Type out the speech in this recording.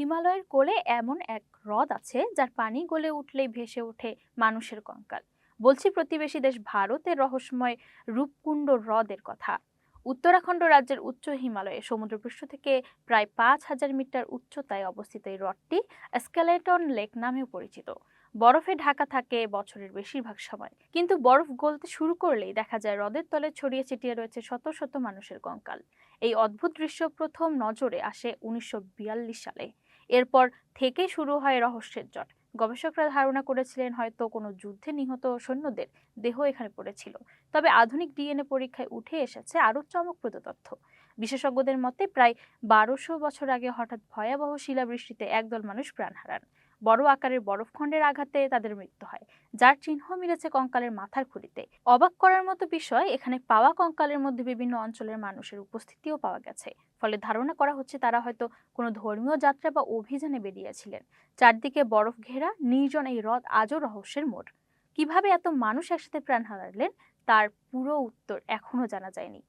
হিমালয়ের কোলে এমন এক হ্রদ আছে যার পানি গলে উঠলেই ভেসে ওঠে মানুষের কঙ্কাল। বলছি প্রতিবেশী দেশ ভারতের রহস্যময় রূপকুণ্ড হ্রদের কথা। উত্তরাখণ্ড রাজ্যের উচ্চ হিমালয়ে সমুদ্রপৃষ্ঠ থেকে প্রায় 5,000 মিটার উচ্চতায় অবস্থিত এই হ্রদটি স্কেলেটন লেক নামেও পরিচিত। বরফে ঢাকা থাকে বছরের বেশিরভাগ সময়, কিন্তু বরফ গলতে শুরু করলেই দেখা যায় হ্রদের তলে ছড়িয়ে ছিটিয়ে রয়েছে শত শত মানুষের কঙ্কাল। এই অদ্ভুত দৃশ্য প্রথম নজরে আসে 1942 সালে। এরপর থেকে শুরু হয় রহস্যের জট। গবেষকরা ধারণা করেছিলেন হয়তো কোনো যুদ্ধে নিহত সৈন্যদের দেহ এখানে পড়েছিল। তবে আধুনিক ডিএনএ পরীক্ষায় উঠে এসেছে আরও চমকপ্রদ তথ্য। বিশেষজ্ঞদের মতে প্রায় 1200 বছর আগে হঠাৎ ভয়াবহ শিলাবৃষ্টিতে একদল মানুষ প্রাণ হারান। বড় আকারের বরফখণ্ডের আঘাতে তাদের মৃত্যু হয়, যার চিহ্ন মিলেছে কঙ্কালের মাথার খুলিতে। অবাক করার মতো বিষয়, এখানে পাওয়া কঙ্কালের মধ্যে বিভিন্ন অঞ্চলের মানুষের উপস্থিতিও পাওয়া গেছে। ফলে ধারণা করা হচ্ছে তারা হয়তো কোনো ধর্মীয় যাত্রা বা অভিযানে বেরিয়েছিলেন। চারদিকে বরফ ঘেরা নির্জন এই হ্রদ আজও রহস্যের মোড়। কিভাবে এত মানুষ একসাথে প্রাণ হারালেন তার পুরো উত্তর এখনো জানা যায়নি।